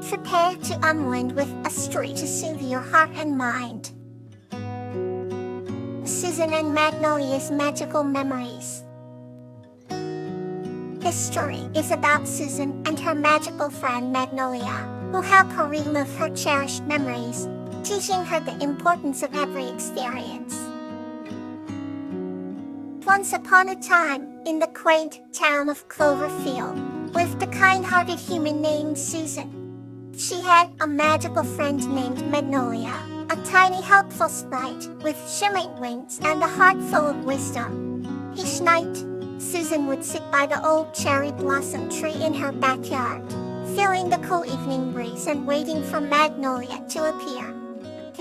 Prepare to unwind with a story to soothe your heart and mind. Susan and Magnolia's Magical Memories. This story is about Susan and her magical friend Magnolia, who help her relive her cherished memories, teaching her the importance of every experience. Once upon a time, in the quaint town of Cloverfield, lived a kind-hearted human named Susan. She had a magical friend named Magnolia, a tiny helpful sprite with shimmering wings and a heart full of wisdom. Each night, Susan would sit by the old cherry blossom tree in her backyard, feeling the cool evening breeze and waiting for Magnolia to appear.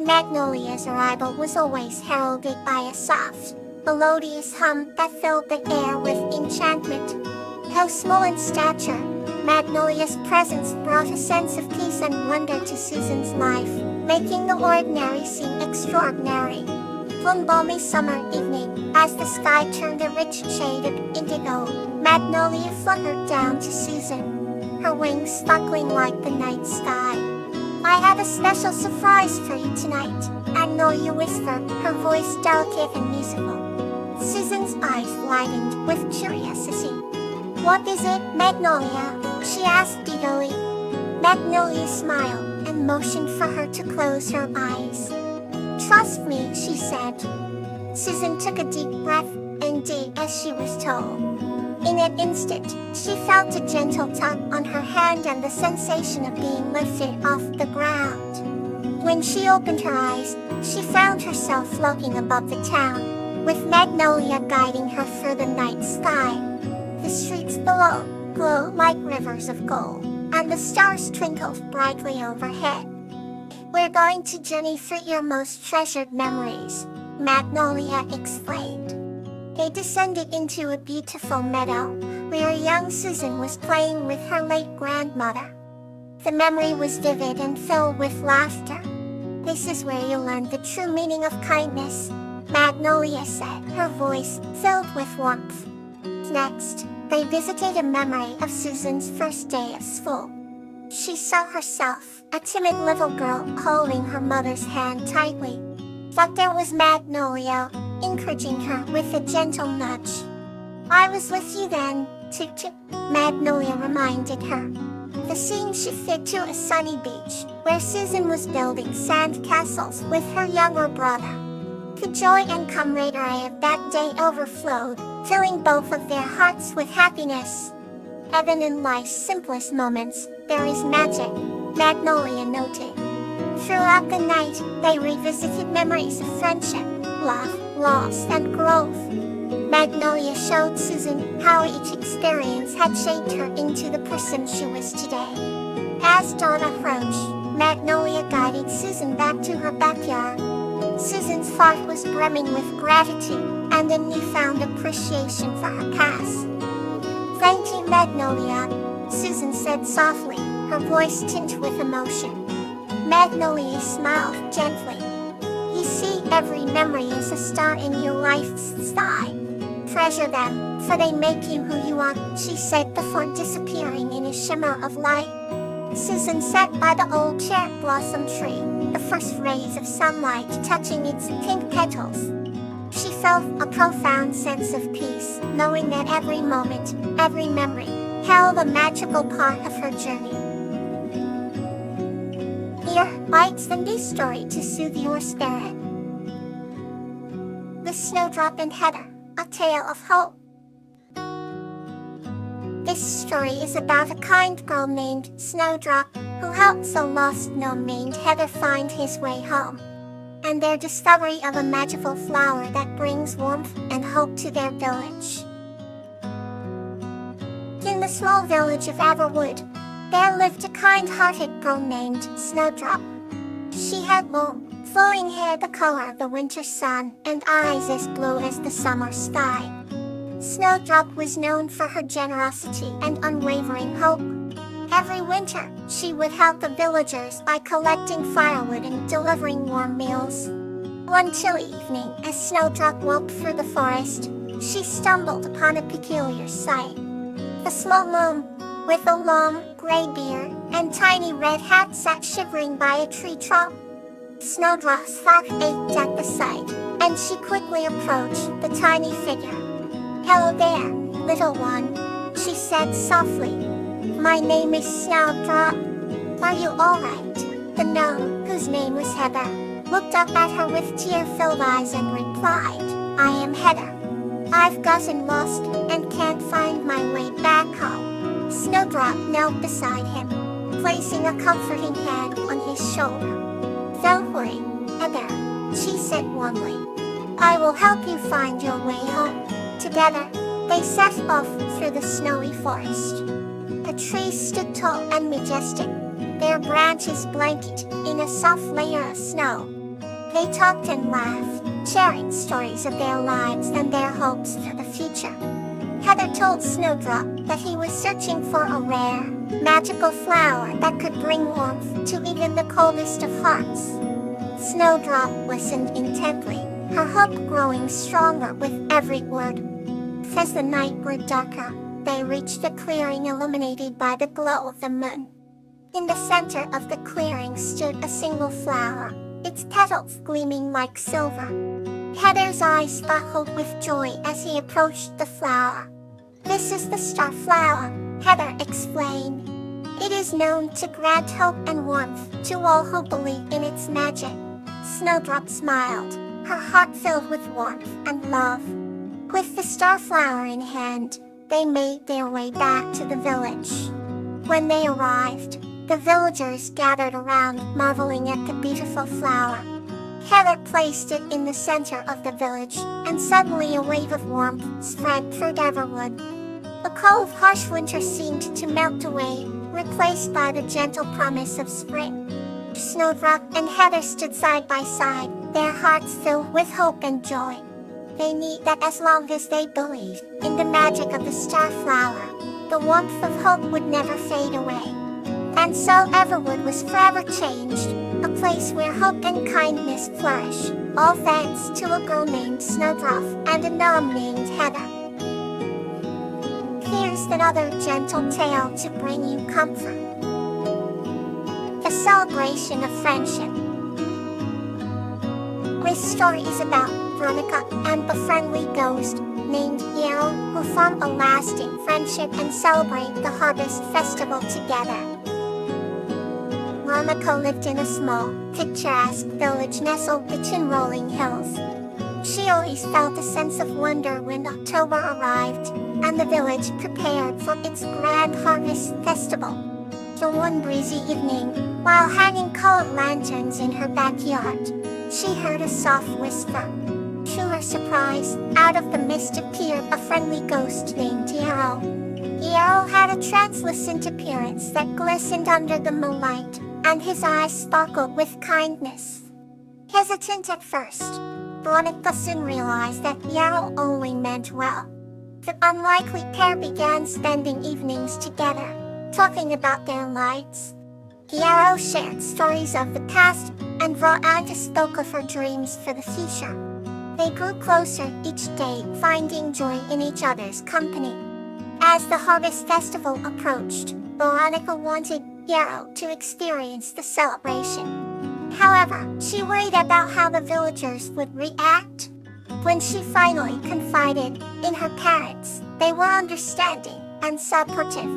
Magnolia's arrival was always heralded by a soft, melodious hum that filled the air with enchantment. Though small in stature, Magnolia's presence brought a sense of peace and wonder to Susan's life, making the ordinary seem extraordinary. One balmy summer evening, as the sky turned a rich shade of indigo, Magnolia fluttered down to Susan, her wings sparkling like the night sky. "I have a special surprise for you tonight," Magnolia whispered, her voice delicate and musical. Susan's eyes widened with curiosity. "What is it, Magnolia?" she asked eagerly. Magnolia smiled and motioned for her to close her eyes. "Trust me," she said. Susan took a deep breath and did as she was told. In an instant, she felt a gentle tug on her hand and the sensation of being lifted off the ground. When she opened her eyes, she found herself floating above the town, with Magnolia guiding her through the night sky. The streets below glowed like rivers of gold, and the stars twinkled brightly overhead. "We're going to journey through your most treasured memories," Magnolia explained. They descended into a beautiful meadow, where young Susan was playing with her late grandmother. The memory was vivid and filled with laughter. "This is where you learn the true meaning of kindness," Magnolia said, her voice filled with warmth. Next, they visited a memory of Susan's first day of school. She saw herself, a timid little girl, holding her mother's hand tightly. But there was Magnolia, encouraging her with a gentle nudge. "I was with you then, Tip-Tip," Magnolia reminded her. The scene shifted to a sunny beach, where Susan was building sand castles with her younger brother. The joy and camaraderie of that day overflowed, filling both of their hearts with happiness. "Even in life's simplest moments, there is magic," Magnolia noted. Throughout the night, they revisited memories of friendship, love, loss, and growth. Magnolia showed Susan how each experience had shaped her into the person she was today. As dawn approached, Magnolia guided Susan back to her backyard. Susan's heart was brimming with gratitude and a newfound appreciation for her past. "Thank you, Magnolia," Susan said softly, her voice tinged with emotion. Magnolia smiled gently. "You see, every memory is a star in your life's sky. Treasure them, for they make you who you are," she said before disappearing in a shimmer of light. Susan sat by the old cherry blossom tree, the first rays of sunlight touching its pink petals. She felt a profound sense of peace, knowing that every moment, every memory, held a magical part of her journey. Here lights the new story to soothe your spirit. The Snowdrop and Heather, a tale of hope. This story is about a kind girl named Snowdrop, who helps a lost gnome named Heather find his way home, and their discovery of a magical flower that brings warmth and hope to their village. In the small village of Everwood, there lived a kind-hearted girl named Snowdrop. She had long, flowing hair the color of the winter sun and eyes as blue as the summer sky. Snowdrop was known for her generosity and unwavering hope. Every winter, she would help the villagers by collecting firewood and delivering warm meals. One chilly evening, as Snowdrop walked through the forest, she stumbled upon a peculiar sight. A small gnome, with a long, gray beard and tiny red hat sat shivering by a tree trunk. Snowdrop's heart ached at the sight, and she quickly approached the tiny figure. "Hello there, little one," she said softly. "My name is Snowdrop. Are you all right?" The gnome, whose name was Heather, looked up at her with tear-filled eyes and replied, "I am Heather. I've gotten lost and can't find my way back home." Snowdrop knelt beside him, placing a comforting hand on his shoulder. "Don't worry, Heather," she said warmly. "I will help you find your way home." Together, they set off through the snowy forest. The trees stood tall and majestic, their branches blanketed in a soft layer of snow. They talked and laughed, sharing stories of their lives and their hopes for the future. Heather told Snowdrop that he was searching for a rare, magical flower that could bring warmth to even the coldest of hearts. Snowdrop listened intently, her hope growing stronger with every word. As the night grew darker, they reached a clearing illuminated by the glow of the moon. In the center of the clearing stood a single flower, its petals gleaming like silver. Heather's eyes sparkled with joy as he approached the flower. "This is the star flower," Heather explained. "It is known to grant hope and warmth to all who believe in its magic." Snowdrop smiled, her heart filled with warmth and love. With the star flower in hand, they made their way back to the village. When they arrived, the villagers gathered around, marveling at the beautiful flower. Heather placed it in the center of the village, and suddenly a wave of warmth spread through Everwood. The cold, harsh winter seemed to melt away, replaced by the gentle promise of spring. Snowdrop and Heather stood side by side, their hearts filled with hope and joy. They knew that as long as they believed in the magic of the star flower, the warmth of hope would never fade away. And so Everwood was forever changed, a place where hope and kindness flourish, all thanks to a girl named Snowdrop and a gnome named Heather. Here's another gentle tale to bring you comfort. A celebration of friendship. This story is about Veronica and a friendly ghost named Yarrow who form a lasting friendship and celebrate the harvest festival together. Veronica lived in a small, picturesque village nestled between rolling hills. She always felt a sense of wonder when October arrived, and the village prepared for its grand harvest festival. So one breezy evening, while hanging colored lanterns in her backyard, she heard a soft whisper. To her surprise, out of the mist appeared a friendly ghost named Yarrow. Yarrow had a translucent appearance that glistened under the moonlight, and his eyes sparkled with kindness. Hesitant at first, Veronica soon realized that Yarrow only meant well. The unlikely pair began spending evenings together, talking about their lives. Yarrow shared stories of the past, and Veronica spoke of her dreams for the future. They grew closer each day, finding joy in each other's company. As the harvest festival approached, Veronica wanted Yarrow to experience the celebration. However, she worried about how the villagers would react. When she finally confided in her parents, they were understanding and supportive.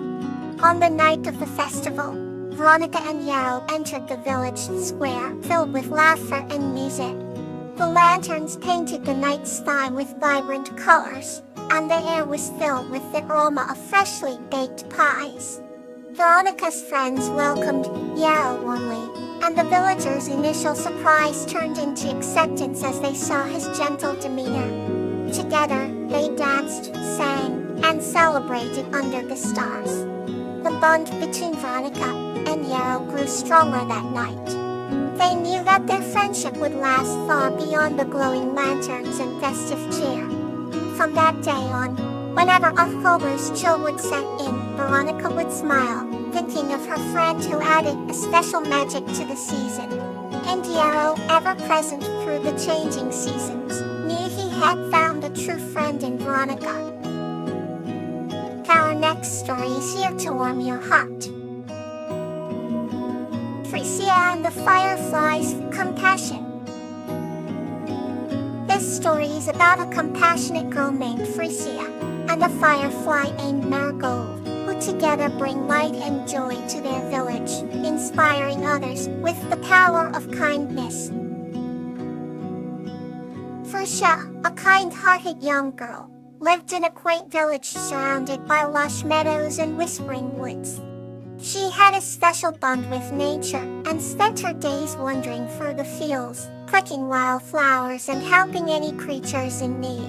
On the night of the festival, Veronica and Yarrow entered the village square, filled with laughter and music. The lanterns painted the night sky with vibrant colors, and the air was filled with the aroma of freshly baked pies. Veronica's friends welcomed Yarrow warmly, and the villagers' initial surprise turned into acceptance as they saw his gentle demeanor. Together, they danced, sang, and celebrated under the stars. The bond between Veronica and Yarrow grew stronger that night. They knew that their friendship would last far beyond the glowing lanterns and festive cheer. From that day on, whenever October's chill would set in, Veronica would smile, thinking of her friend who added a special magic to the season. And Yarrow, ever present through the changing seasons, knew he had found a true friend in Veronica. Our next story is here to warm your heart. Frisia and the Firefly's Compassion. This story is about a compassionate girl named Frisia and a firefly named Marigold, who together bring light and joy to their village, inspiring others with the power of kindness. Frisia, a kind-hearted young girl, lived in a quaint village surrounded by lush meadows and whispering woods. She had a special bond with nature and spent her days wandering through the fields, plucking wildflowers and helping any creatures in need.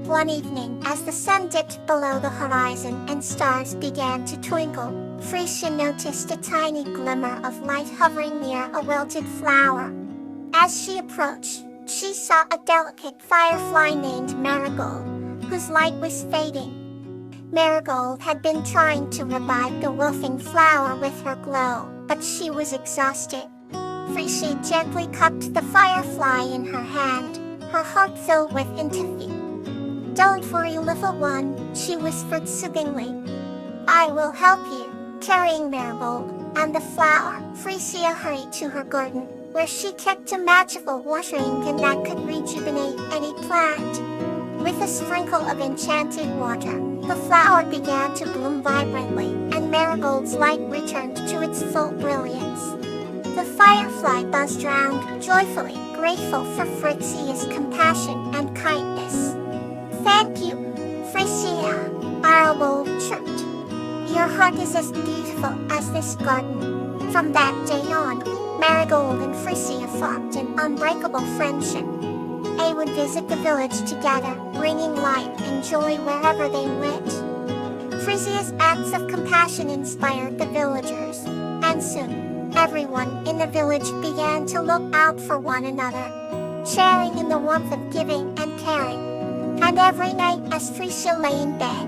One evening, as the sun dipped below the horizon and stars began to twinkle, Frisia noticed a tiny glimmer of light hovering near a wilted flower. As she approached, she saw a delicate firefly named Marigold, whose light was fading. Marigold had been trying to revive the wilting flower with her glow, but she was exhausted. Frisia gently cupped the firefly in her hand, her heart filled with empathy. "Don't worry, little one," she whispered soothingly. "I will help you." Carrying Marigold and the flower, Frisia hurried to her garden, where she kept a magical watering can that could rejuvenate any plant. With a sprinkle of enchanted water, the flower began to bloom vibrantly, and Marigold's light returned to its full brilliance. The firefly buzzed round, joyfully grateful for Frisia's compassion and kindness. "Thank you, Frisia," Marigold chirped. "Your heart is as beautiful as this garden." From that day on, Marigold and Frisia formed an unbreakable friendship. They would visit the village together, bringing light and joy wherever they went. Frisia's acts of compassion inspired the villagers, and soon, everyone in the village began to look out for one another, sharing in the warmth of giving and caring. And every night as Frisia lay in bed,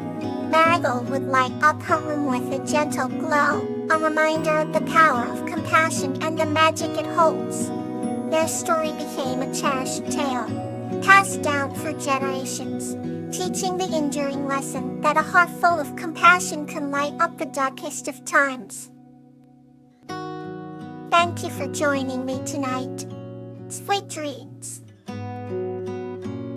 Marigold would light up her room with a gentle glow, a reminder of the power of compassion and the magic it holds. Their story became a cherished tale, passed down for generations, teaching the enduring lesson that a heart full of compassion can light up the darkest of times. Thank you for joining me tonight. Sweet dreams.